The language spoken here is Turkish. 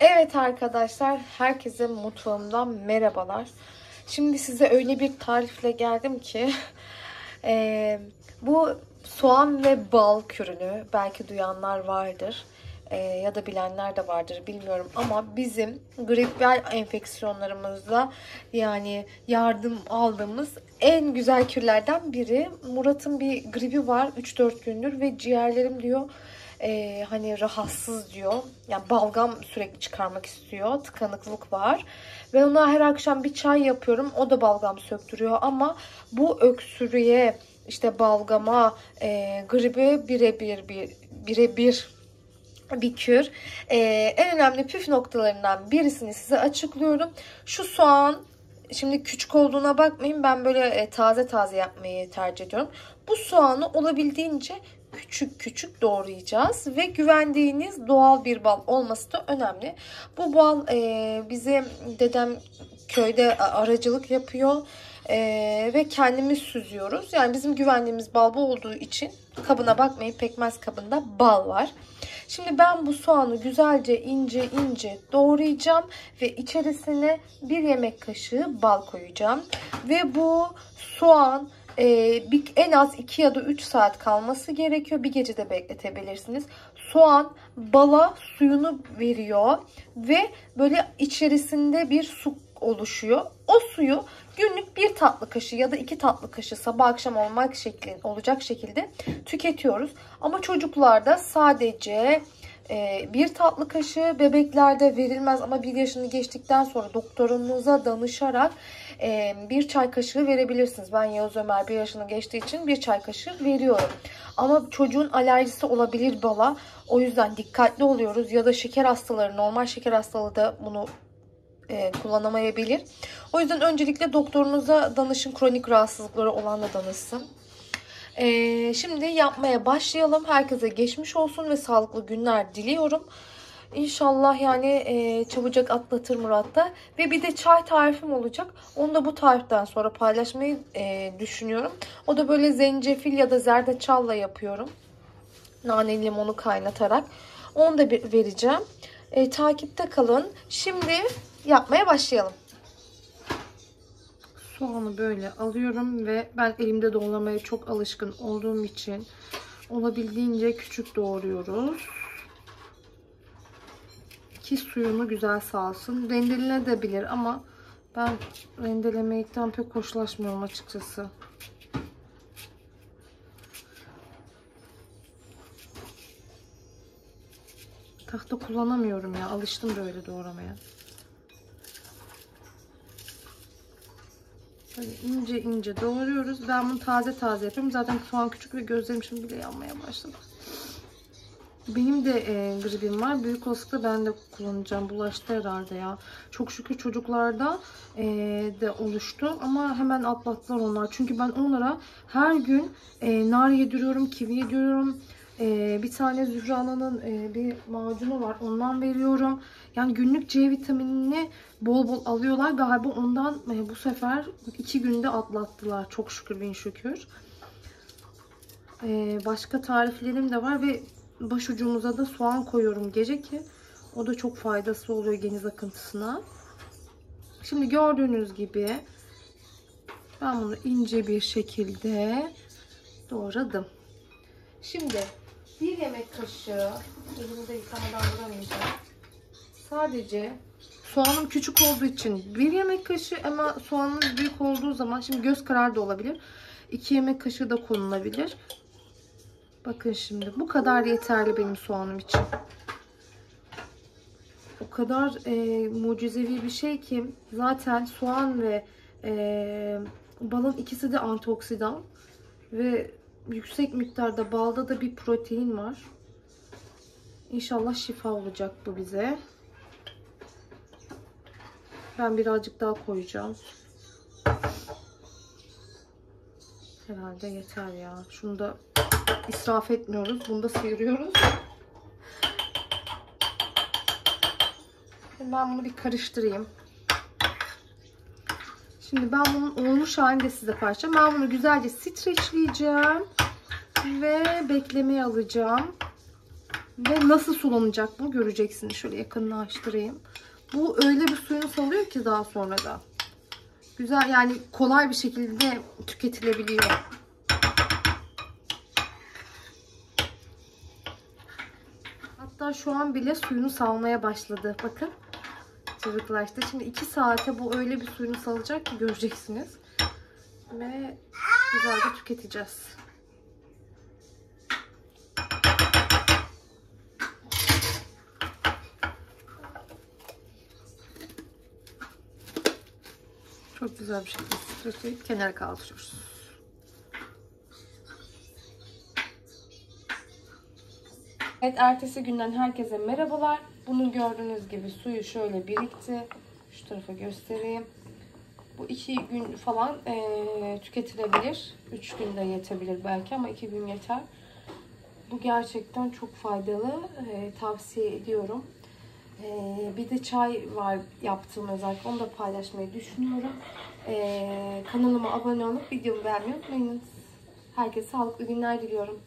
Evet arkadaşlar, herkese mutfağımdan merhabalar. Şimdi size öyle bir tarifle geldim ki bu soğan ve bal kürünü belki duyanlar vardır. Ya da bilenler de vardır bilmiyorum ama bizim gripal enfeksiyonlarımızda yani yardım aldığımız en güzel kürlerden biri. Murat'ın bir gribi var 3-4 gündür ve ciğerlerim diyor hani rahatsız diyor. Yani balgam sürekli çıkarmak istiyor. Tıkanıklık var. Ve ona her akşam bir çay yapıyorum. O da balgam söktürüyor ama bu öksürüğe işte balgama, gribe birebir bir kür. En önemli püf noktalarından birisini size açıklıyorum. Şu soğan, şimdi küçük olduğuna bakmayın, ben böyle taze taze yapmayı tercih ediyorum. Bu soğanı olabildiğince küçük küçük doğrayacağız ve güvendiğiniz doğal bir bal olması da önemli. Bu bal bize dedem köyde aracılık yapıyor. Ve kendimiz süzüyoruz. Yani bizim güvenliğimiz bal bu olduğu için kabına bakmayın, pekmez kabında bal var. Şimdi ben bu soğanı güzelce ince ince doğrayacağım ve içerisine 1 yemek kaşığı bal koyacağım. Ve bu soğan en az 2 ya da 3 saat kalması gerekiyor. Bir gece de bekletebilirsiniz. Soğan bala suyunu veriyor ve böyle içerisinde bir su oluşuyor. O suyu günlük 1 tatlı kaşığı ya da 2 tatlı kaşığı sabah akşam olacak şekilde tüketiyoruz. Ama çocuklarda sadece 1 tatlı kaşığı, bebeklerde verilmez ama 1 yaşını geçtikten sonra doktorunuza danışarak 1 çay kaşığı verebilirsiniz. Ben Yavuz Ömer 1 yaşını geçtiği için 1 çay kaşığı veriyorum. Ama çocuğun alerjisi olabilir bala. O yüzden dikkatli oluyoruz. Ya da şeker hastaları, normal şeker hastalığı da bunu kullanamayabilir. O yüzden öncelikle doktorunuza danışın. Kronik rahatsızlıkları olan da danışsın. Şimdi yapmaya başlayalım. Herkese geçmiş olsun ve sağlıklı günler diliyorum. İnşallah yani çabucak atlatır Murat da. Ve bir de çay tarifim olacak. Onu da bu tariften sonra paylaşmayı düşünüyorum. O da böyle zencefil ya da zerdeçalla yapıyorum. Nane limonu kaynatarak. Onu da vereceğim. Takipte kalın. Şimdi yapmaya başlayalım. Soğanı böyle alıyorum ve ben elimde doğramaya çok alışkın olduğum için olabildiğince küçük doğruyoruz. Ki suyunu güzel salsın. Rendelenebilir ama ben rendelemekten pek hoşlaşmıyorum açıkçası. Tahta kullanamıyorum ya. Alıştım böyle doğramaya. Böyle ince ince doğruyoruz. Ben bunu taze taze yapıyorum. Zaten soğan küçük ve gözlerim şimdi bile yanmaya başladı. Benim de gribim var. Büyük olasılıkla ben de kullanacağım. Bulaştı herhalde ya. Çok şükür çocuklarda de oluştu. Ama hemen atlattılar onlar. Çünkü ben onlara her gün nar yediriyorum, kivi yediriyorum. Bir tane Zühra'nın bir macunu var. Ondan veriyorum. Yani günlük C vitaminini bol bol alıyorlar. Galiba ondan bu sefer 2 günde atlattılar. Çok şükür, bin şükür. Başka tariflerim de var ve başucumuza da soğan koyuyorum gece ki o da çok faydası oluyor geniz akıntısına. Şimdi gördüğünüz gibi ben bunu ince bir şekilde doğradım. Şimdi 1 yemek kaşığı, elimde yıkamadan duramayacağım. Sadece soğanım küçük olduğu için 1 yemek kaşığı ama soğanınız büyük olduğu zaman şimdi göz kararı da olabilir. 2 yemek kaşığı da konulabilir. Bakın şimdi bu kadar yeterli benim soğanım için. O kadar mucizevi bir şey ki zaten soğan ve balın ikisi de antioksidan ve yüksek miktarda balda da bir protein var. İnşallah şifa olacak bu bize. Ben birazcık daha koyacağım. Herhalde yeter ya. Şunu da israf etmiyoruz. Bunu da sıyırıyoruz. Ben bunu bir karıştırayım. Şimdi ben bunun olmuş halini de size paylaşacağım. Ben bunu güzelce streçleyeceğim. Ve beklemeye alacağım. Ve nasıl sulanacak bu göreceksiniz. Şöyle yakınlaştırayım. Bu öyle bir suyunu salıyor ki daha sonra da. Güzel, yani kolay bir şekilde tüketilebiliyor. Hatta şu an bile suyunu salmaya başladı. Bakın. Çocuklaştı. Şimdi 2 saate bu öyle bir suyunu salacak ki göreceksiniz. Ve güzelce tüketeceğiz. Çok güzel bir şekilde streçleyip kenara kaldırıyoruz. Evet, ertesi günden herkese merhabalar. Bunu gördüğünüz gibi suyu şöyle birikti. Şu tarafa göstereyim. Bu 2 gün falan tüketilebilir. 3 günde yetebilir belki ama 2 gün yeter. Bu gerçekten çok faydalı. Tavsiye ediyorum. Bir de çay var yaptığım özellikle. Onu da paylaşmayı düşünüyorum. Kanalıma abone olup videomu beğenmeyi unutmayınız. Herkese sağlıklı günler diliyorum.